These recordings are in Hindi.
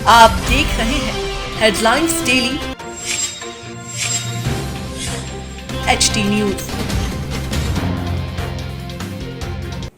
आप देख रहे हैं headlines daily HT news.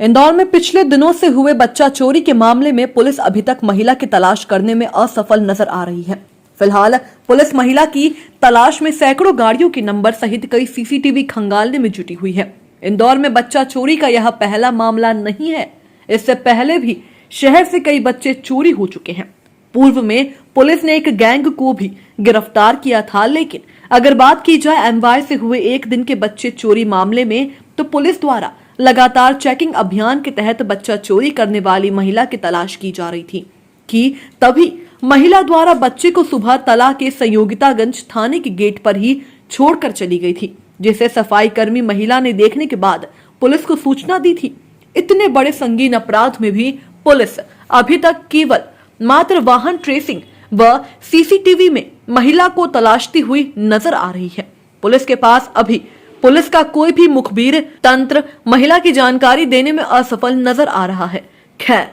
Indore में पिछले दिनों से हुए बच्चा चोरी के मामले में पुलिस अभी तक महिला की तलाश करने में असफल नजर आ रही है। फिलहाल पुलिस महिला की तलाश में सैकड़ों गाड़ियों के नंबर सहित कई सीसीटीवी खंगालने में जुटी हुई है। इंदौर में बच्चा चोरी का यह पहला मामला नहीं है। इससे पहले भी शहर से कई बच्चे चोरी हो चुके हैं। पूर्व में पुलिस ने एक गैंग को भी गिरफ्तार किया था, लेकिन अगर बात की जाए एमवाय से हुए एक दिन के बच्चे चोरी मामले में, तो पुलिस द्वारा लगातार चेकिंग अभियान के तहत बच्चा चोरी करने वाली महिला की तलाश की जा रही थी कि तभी महिला द्वारा बच्चे को सुबह तला के संयोगितागंज थाने के गेट पर ही छोड़कर चली गई थी, जिसे सफाई कर्मी महिला ने देखने के बाद पुलिस को सूचना दी थी। इतने बड़े संगीन अपराध में भी पुलिस अभी तक केवल मात्र वाहन ट्रेसिंग व सीसीटीवी में महिला को तलाशती हुई नजर आ रही है। पुलिस के पास अभी पुलिस का कोई भी मुखबिर तंत्र महिला की जानकारी देने में असफल नजर आ रहा है। खैर,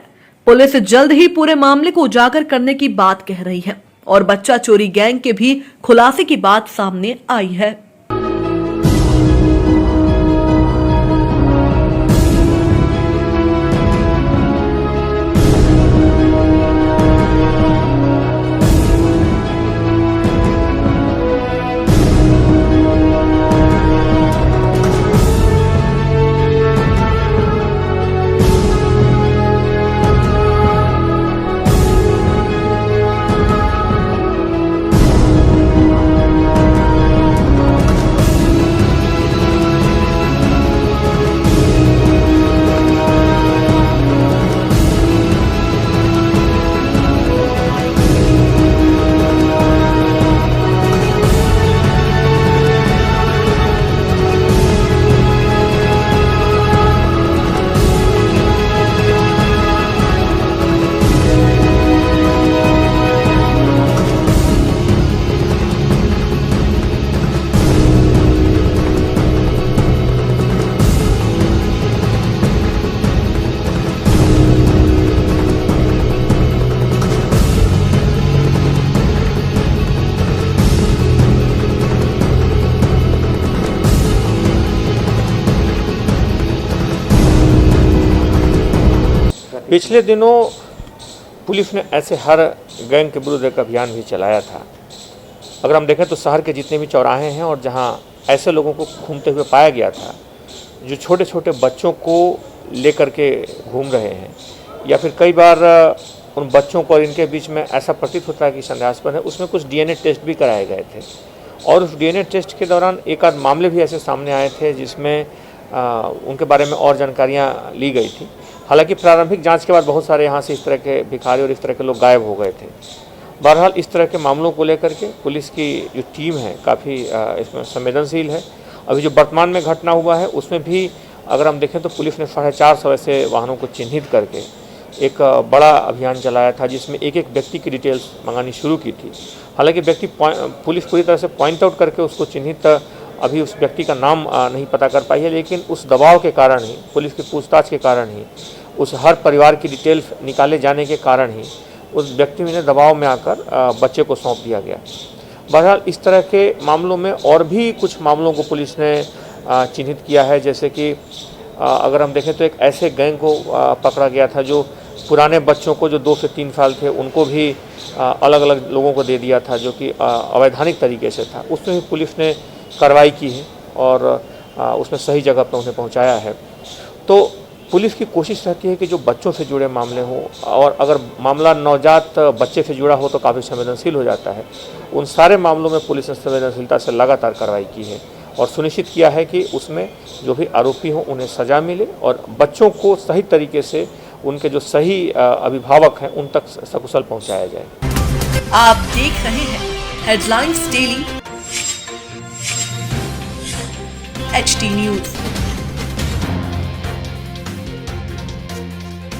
पुलिस जल्द ही पूरे मामले को उजागर करने की बात कह रही है और बच्चा चोरी गैंग के भी खुलासे की बात सामने आई है। पिछले दिनों पुलिस ने ऐसे हर गैंग के विरुद्ध एक अभियान भी चलाया था। अगर हम देखें तो शहर के जितने भी चौराहे हैं और जहां ऐसे लोगों को घूमते हुए पाया गया था जो छोटे छोटे बच्चों को लेकर के घूम रहे हैं, या फिर कई बार उन बच्चों को और इनके बीच में ऐसा प्रतीत होता है कि संदेहास्पद है, उसमें कुछ डीएनए टेस्ट भी कराए गए थे। और उस डीएनए टेस्ट के दौरान एक आध मामले भी ऐसे सामने आए थे जिसमें उनके बारे में और जानकारियाँ ली गई थी। हालांकि प्रारंभिक जांच के बाद बहुत सारे यहाँ से इस तरह के भिखारी और इस तरह के लोग गायब हो गए थे। बहरहाल इस तरह के मामलों को लेकर के पुलिस की जो टीम है काफ़ी इसमें संवेदनशील है। अभी जो वर्तमान में घटना हुआ है उसमें भी अगर हम देखें तो पुलिस ने 450 ऐसे वाहनों को चिन्हित करके एक बड़ा अभियान चलाया था, जिसमें एक एक व्यक्ति की डिटेल्स मंगानी शुरू की थी। हालांकि व्यक्ति पुलिस पूरी तरह से पॉइंट आउट करके उसको चिन्हित अभी उस व्यक्ति का नाम नहीं पता कर पाई है, लेकिन उस दबाव के कारण ही, पुलिस की पूछताछ के कारण ही, उस हर परिवार की डिटेल्स निकाले जाने के कारण ही उस व्यक्ति ने दबाव में आकर बच्चे को सौंप दिया गया। बहरहाल इस तरह के मामलों में और भी कुछ मामलों को पुलिस ने चिन्हित किया है। जैसे कि अगर हम देखें तो एक ऐसे गैंग को पकड़ा गया था जो पुराने बच्चों को जो 2 से 3 साल थे उनको भी अलग अलग लोगों को दे दिया था, जो कि अवैधानिक तरीके से था। उसमें भी पुलिस ने कार्रवाई की है और उसमें सही जगह पर उन्हें पहुंचाया है। तो पुलिस की कोशिश रहती है कि जो बच्चों से जुड़े मामले हों, और अगर मामला नवजात बच्चे से जुड़ा हो तो काफ़ी संवेदनशील हो जाता है। उन सारे मामलों में पुलिस ने संवेदनशीलता से लगातार कार्रवाई की है और सुनिश्चित किया है कि उसमें जो भी आरोपी हों उन्हें सज़ा मिले और बच्चों को सही तरीके से उनके जो सही अभिभावक हैं उन तक सकुशल पहुँचाया जाए। आप देख रहे हैं हेडलाइंस डेली एचटी न्यूज।